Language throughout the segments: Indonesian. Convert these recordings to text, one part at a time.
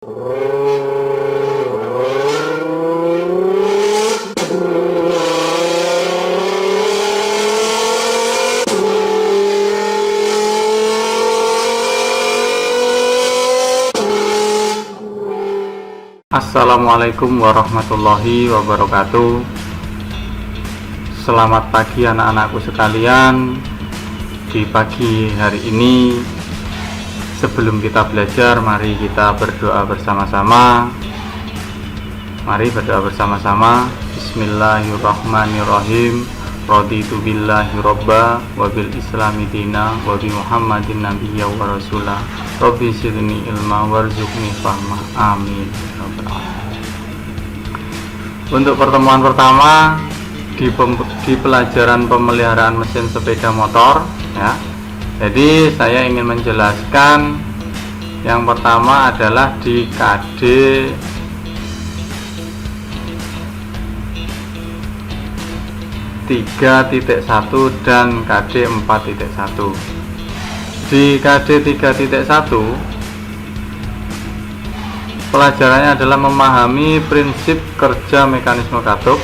Assalamualaikum warahmatullahi wabarakatuh. Selamat pagi anak-anakku sekalian. Di pagi hari ini, sebelum kita belajar, mari kita berdoa bersama-sama. Mari berdoa bersama-sama. Bismillahirrahmanirrahim. Raditu billahi robba wa bil islami dina wa bi muhammadin nabiyya wa rasulah. Rabbi zidni ilma warzuqni fahma. Amin. Untuk pertemuan pertama di pelajaran pemeliharaan mesin sepeda motor, ya. Jadi saya ingin menjelaskan yang pertama adalah di KD 3.1 dan KD 4.1. Di KD 3.1 pelajarannya adalah memahami prinsip kerja mekanisme katup,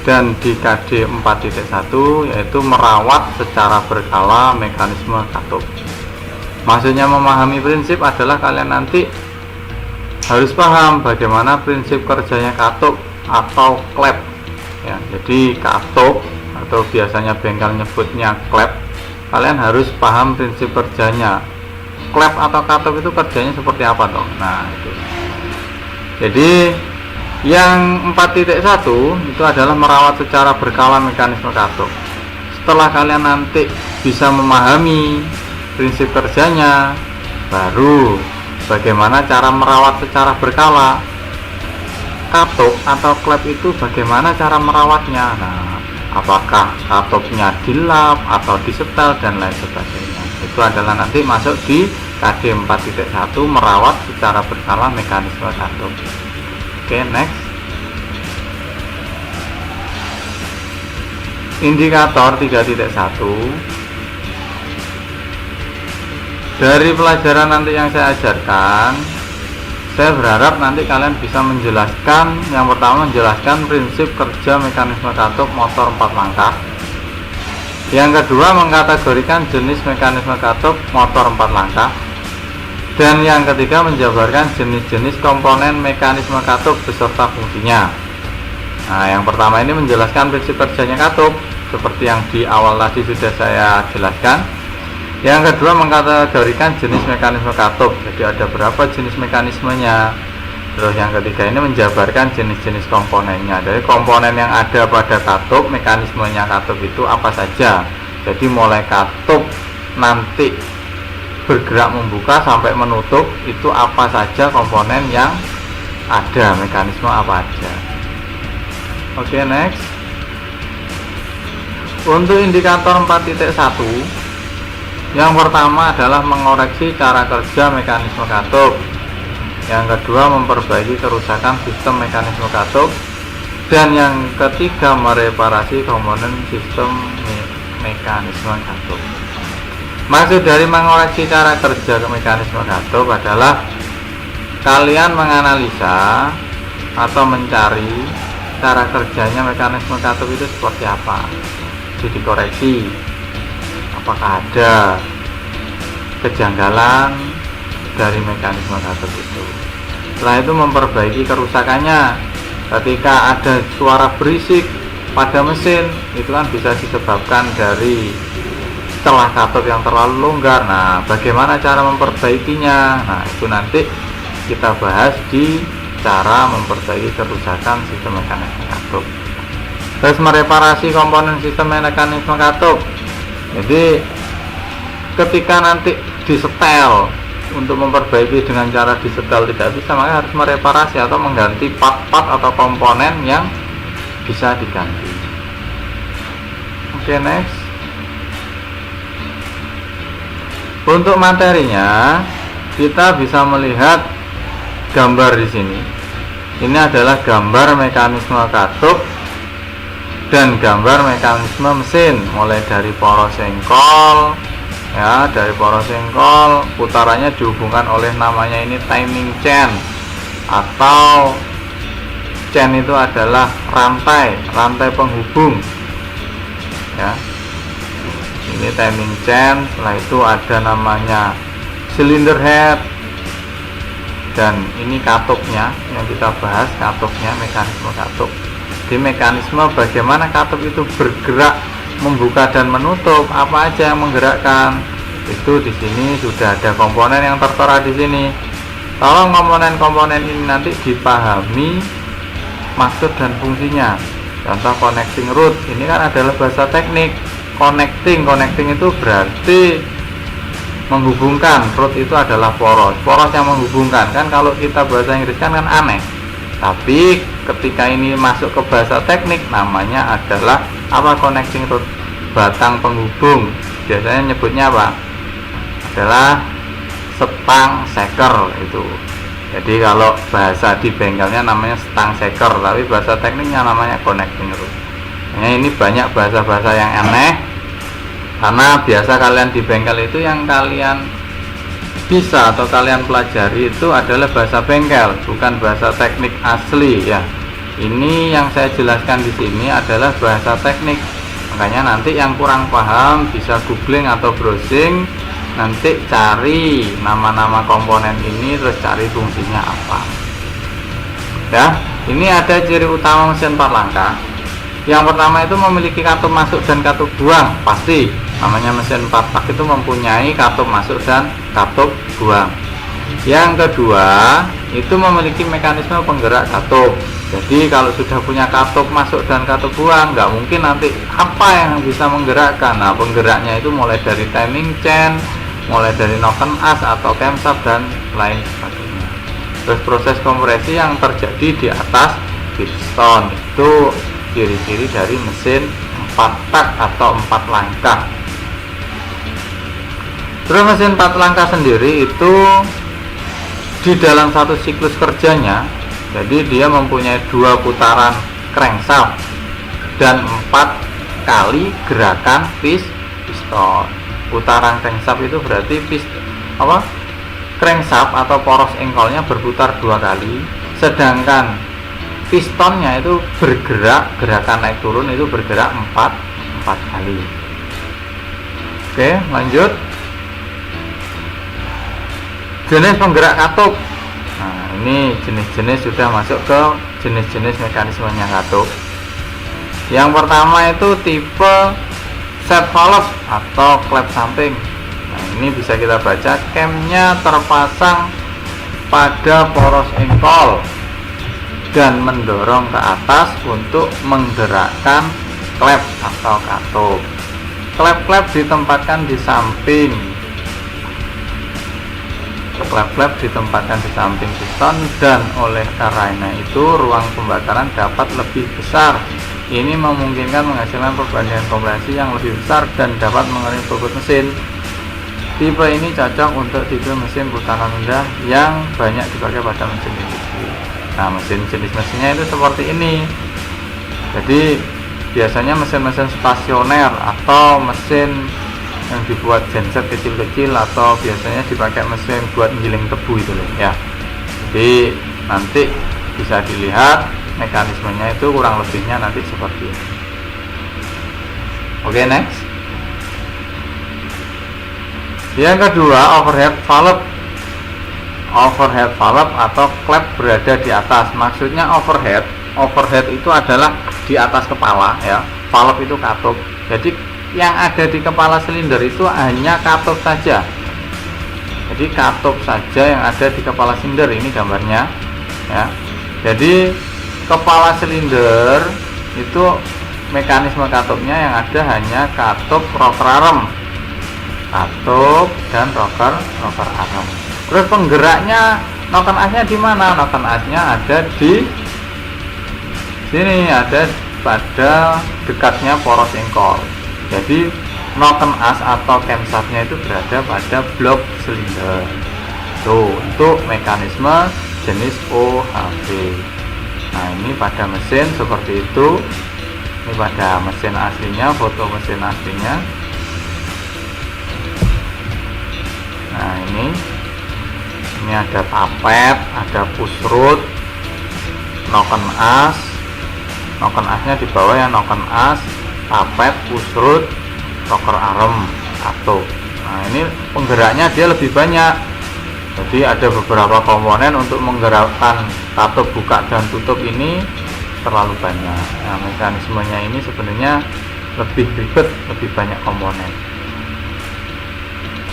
dan di KD 4.1 yaitu merawat secara berkala mekanisme katup. Maksudnya memahami prinsip adalah kalian nanti harus paham bagaimana prinsip kerjanya katup atau klep, ya. Jadi katup atau biasanya bengkel nyebutnya klep, kalian harus paham prinsip kerjanya. Klep atau katup itu kerjanya seperti apa dong? Nah, itu. Jadi yang 4.1 itu adalah merawat secara berkala mekanisme katup. Setelah kalian nanti bisa memahami prinsip kerjanya, baru bagaimana cara merawat secara berkala katup atau klep itu, bagaimana cara merawatnya. Nah, apakah katupnya dilap atau disetel dan lain sebagainya. Itu adalah nanti masuk di KD 4.1, merawat secara berkala mekanisme katup. Oke, next. Indikator 3.1. Dari pelajaran nanti yang saya ajarkan, saya berharap nanti kalian bisa menjelaskan, yang pertama menjelaskan prinsip kerja mekanisme katup motor 4 langkah. Yang kedua, mengkategorikan jenis mekanisme katup motor 4 langkah. Dan yang ketiga, menjabarkan jenis-jenis komponen mekanisme katup beserta fungsinya. Nah, yang pertama ini menjelaskan prinsip kerjanya katup, seperti yang di awal tadi sudah saya jelaskan. Yang kedua, mengkategorikan jenis mekanisme katup. Jadi ada berapa jenis mekanismenya. Terus yang ketiga ini menjabarkan jenis-jenis komponennya. Jadi komponen yang ada pada katup, mekanismenya katup itu apa saja. Jadi mulai katup nanti bergerak membuka sampai menutup, itu apa saja komponen yang ada, mekanisme apa aja. Oke, next. Untuk indikator 4.1, yang pertama adalah mengoreksi cara kerja mekanisme katup. Yang kedua, memperbaiki kerusakan sistem mekanisme katup. Dan yang ketiga, mereparasi komponen sistem mekanisme katup. Maksud dari mengoreksi cara kerja mekanisme katup adalah kalian menganalisa atau mencari cara kerjanya mekanisme katup itu seperti apa. Jadi dikoreksi, apakah ada kejanggalan dari mekanisme katup itu. Setelah itu memperbaiki kerusakannya. Ketika ada suara berisik pada mesin, itu kan bisa disebabkan dari celah katup yang terlalu longgar. Nah, bagaimana cara memperbaikinya? Nah, itu nanti kita bahas di cara memperbaiki kerusakan sistem mekanisme katup. Terus mereparasi komponen sistem mekanisme katup. Jadi ketika nanti disetel, untuk memperbaiki dengan cara disetel tidak bisa, maka harus mereparasi atau mengganti part-part atau komponen yang bisa diganti. Oke, next. Untuk materinya, kita bisa melihat gambar di sini. Ini adalah gambar mekanisme katup dan gambar mekanisme mesin, mulai dari poros sengkol, ya, dari poros engkol putarannya dihubungkan oleh namanya ini timing chain, atau chain itu adalah rantai penghubung ya. Ini timing chain. Setelah itu ada namanya cylinder head, dan ini katupnya yang kita bahas, katupnya, mekanisme katup. Di mekanisme bagaimana katup itu bergerak, membuka dan menutup, apa aja yang menggerakkan, itu di sini sudah ada komponen yang tertera di sini. Tolong komponen-komponen ini nanti dipahami maksud dan fungsinya. Contoh connecting rod, ini kan adalah bahasa teknik. Connecting itu berarti menghubungkan. Rod itu adalah poros yang menghubungkan. Kan kalau kita bahasa Inggris kan aneh, tapi ketika ini masuk ke bahasa teknik namanya adalah apa? Connecting rod, batang penghubung. Biasanya nyebutnya apa? Adalah stang seker itu. Jadi kalau bahasa di bengkelnya namanya stang seker, tapi bahasa tekniknya namanya connecting rod. Nah, ini banyak bahasa-bahasa yang aneh, karena biasa kalian di bengkel itu yang kalian bisa atau kalian pelajari itu adalah bahasa bengkel, bukan bahasa teknik asli ya. Ini yang saya jelaskan di sini adalah bahasa teknik. Makanya nanti yang kurang paham bisa googling atau browsing, nanti cari nama-nama komponen ini terus cari fungsinya apa. Ya, ini ada ciri utama mesin 4 langkah. Yang pertama itu memiliki katup masuk dan katup buang, pasti. Namanya mesin 4 tak itu mempunyai katup masuk dan katup buang. Yang kedua itu memiliki mekanisme penggerak katup. Jadi kalau sudah punya katup masuk dan katup buang, nggak mungkin nanti apa yang bisa menggerakkan. Nah, penggeraknya itu mulai dari timing chain, mulai dari noken as atau camshaft dan lain sebagainya. Terus proses kompresi yang terjadi di atas piston, itu ciri-ciri dari mesin 4 tak atau 4 langkah. Terus mesin 4 langkah sendiri itu di dalam satu siklus kerjanya, jadi dia mempunyai 2 putaran crankshaft dan 4 kali gerakan piston. Putaran crankshaft itu berarti crankshaft atau poros engkolnya berputar 2 kali, sedangkan pistonnya itu bergerak, gerakan naik turun itu bergerak 4 kali. Oke, lanjut. Jenis penggerak katup. Nah, ini jenis-jenis sudah masuk ke jenis-jenis mekanismenya katup. Yang pertama itu tipe set valve atau klep samping. Nah, ini bisa kita baca, camnya terpasang pada poros engkol dan mendorong ke atas untuk menggerakkan klep atau katup. Klep-klep ditempatkan di samping. Klep-klep ditempatkan di samping piston, dan oleh karena itu ruang pembakaran dapat lebih besar. Ini memungkinkan menghasilkan perbandingan kompresi yang lebih besar dan dapat mengurangi bobot mesin. Tipe ini cocok untuk tipe mesin putaran rendah yang banyak dipakai pada mesin industri. Nah, mesin jenis mesinnya itu seperti ini. Jadi biasanya mesin-mesin stasioner atau mesin yang dibuat genset kecil-kecil, atau biasanya dipakai mesin buat giling tebu itu loh ya. Jadi nanti bisa dilihat mekanismenya itu kurang lebihnya nanti seperti ini. Oke, next. Yang kedua, overhead valve. Overhead valve atau klep berada di atas. Maksudnya overhead itu adalah di atas kepala ya. Valve itu katup. Jadi yang ada di kepala silinder itu hanya katup saja. Jadi katup saja yang ada di kepala silinder, ini gambarnya ya. Jadi kepala silinder itu mekanisme katupnya yang ada hanya katup rocker arm, katup dan rocker arm. Terus penggeraknya noken asnya di mana? Noken asnya ada di sini, ada pada dekatnya poros engkol. Jadi noken as atau camshaftnya itu berada pada blok silinder. Tuh, untuk mekanisme jenis OHV. Nah, ini pada mesin seperti itu. Ini pada mesin aslinya, foto mesin aslinya. Nah, ini ada tapet, ada push-root, noken as. Noken asnya di bawah ya, noken as, tapet, push-root, rocker arm, katup. Nah, ini penggeraknya dia lebih banyak. Jadi ada beberapa komponen untuk menggerakkan katup buka dan tutup ini terlalu banyak. Nah, mekanismenya ini sebenarnya lebih ribet, lebih banyak komponen.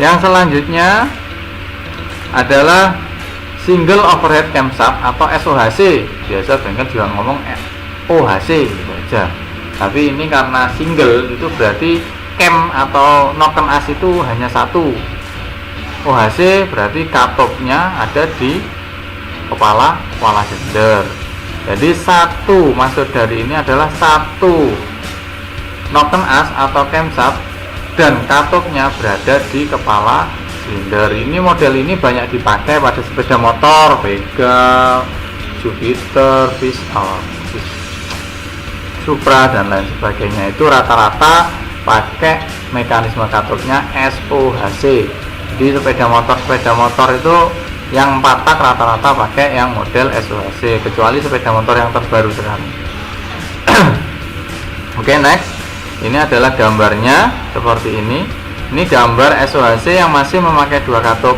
Yang selanjutnya adalah single overhead camshaft atau SOHC. Biasa bengkel juga ngomong OHC gitu aja. Tapi ini karena single itu berarti cam atau noken as itu hanya satu. OHC berarti katopnya ada di kepala silinder. Jadi satu, maksud dari ini adalah satu noken as atau camshaft dan katopnya berada di kepala silinder. Ini model ini banyak dipakai pada sepeda motor, Vega, Jupiter, Supra dan lain sebagainya. Itu rata-rata pakai mekanisme katopnya SOHC. Di sepeda motor itu yang 4 tak rata-rata pakai yang model SOHC, kecuali sepeda motor yang terbaru sekarang. Oke, next. Ini adalah gambarnya seperti ini. Ini gambar SOHC yang masih memakai 2 katup.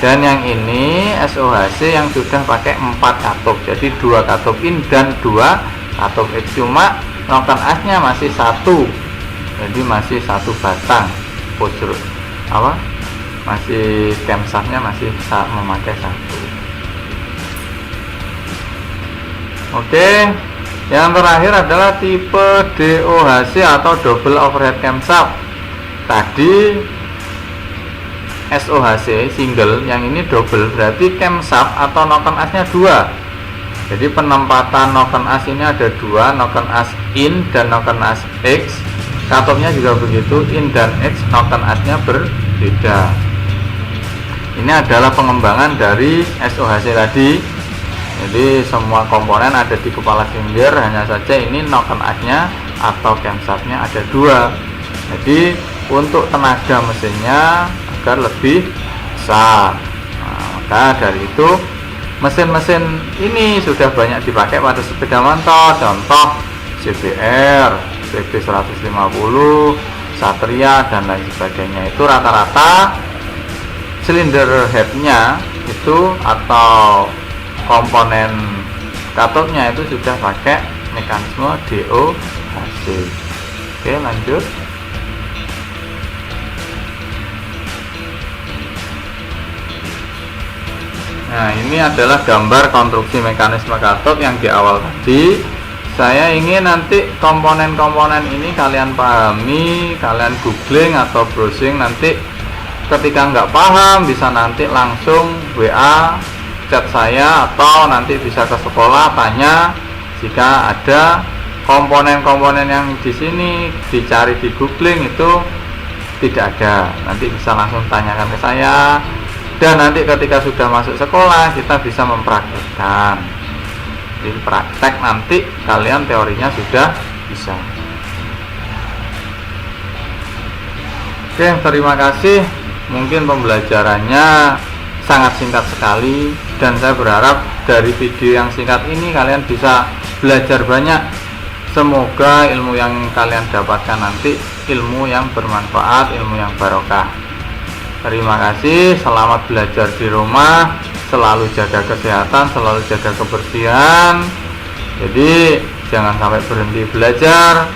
Dan yang ini SOHC yang sudah pakai 4 katup. Jadi 2 katup in dan 2 katup X. Cuma noken asnya masih 1. Jadi masih 1 batang. Masih camshaftnya masih memakai 1. Oke. Yang terakhir adalah tipe DOHC atau double overhead camshaft. Tadi SOHC single, yang ini double, berarti camshaft atau noken asnya 2. Jadi penempatan noken as ini ada 2, noken as in dan noken as X. Katopnya juga begitu, in dan X, noken asnya berbeda. Ini adalah pengembangan dari SOHC tadi. Jadi semua komponen ada di kepala silinder, hanya saja ini noken asnya atau camshaftnya ada 2. Jadi untuk tenaga mesinnya agar lebih besar. Nah, maka dari itu mesin-mesin ini sudah banyak dipakai pada sepeda motor. Contoh CBR, CB 150, Satria dan lain sebagainya. Itu rata-rata silinder headnya itu atau komponen katopnya itu sudah pakai mekanisme DOHC. Oke, lanjut. Nah, ini adalah gambar konstruksi mekanisme katop yang di awal tadi. Saya ingin nanti komponen-komponen ini kalian pahami, kalian googling atau browsing. Nanti ketika nggak paham bisa nanti langsung WA chat saya, atau nanti bisa ke sekolah tanya. Jika ada komponen-komponen yang di sini dicari di googling itu tidak ada, nanti bisa langsung tanyakan ke saya. Dan nanti ketika sudah masuk sekolah kita bisa mempraktekkan. Jadi praktek nanti kalian teorinya sudah bisa. Oke, terima kasih. Mungkin pembelajarannya sangat singkat sekali, dan saya berharap dari video yang singkat ini kalian bisa belajar banyak. Semoga ilmu yang kalian dapatkan nanti ilmu yang bermanfaat, ilmu yang barokah. Terima kasih, selamat belajar di rumah, selalu jaga kesehatan, selalu jaga kebersihan. Jadi jangan sampai berhenti belajar.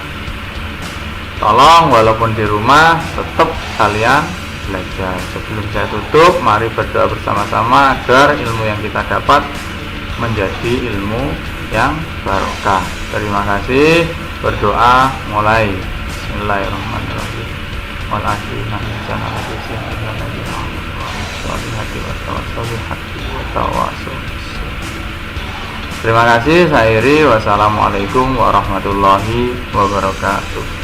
Tolong walaupun di rumah tetap kalian belajar. Sebelum saya tutup, mari berdoa bersama-sama agar ilmu yang kita dapat menjadi ilmu yang barokah. Terima kasih. Berdoa mulai. Bismillahirrahmanirrahim. Terima kasih. Saya Iri. Wassalamualaikum warahmatullahi wabarakatuh.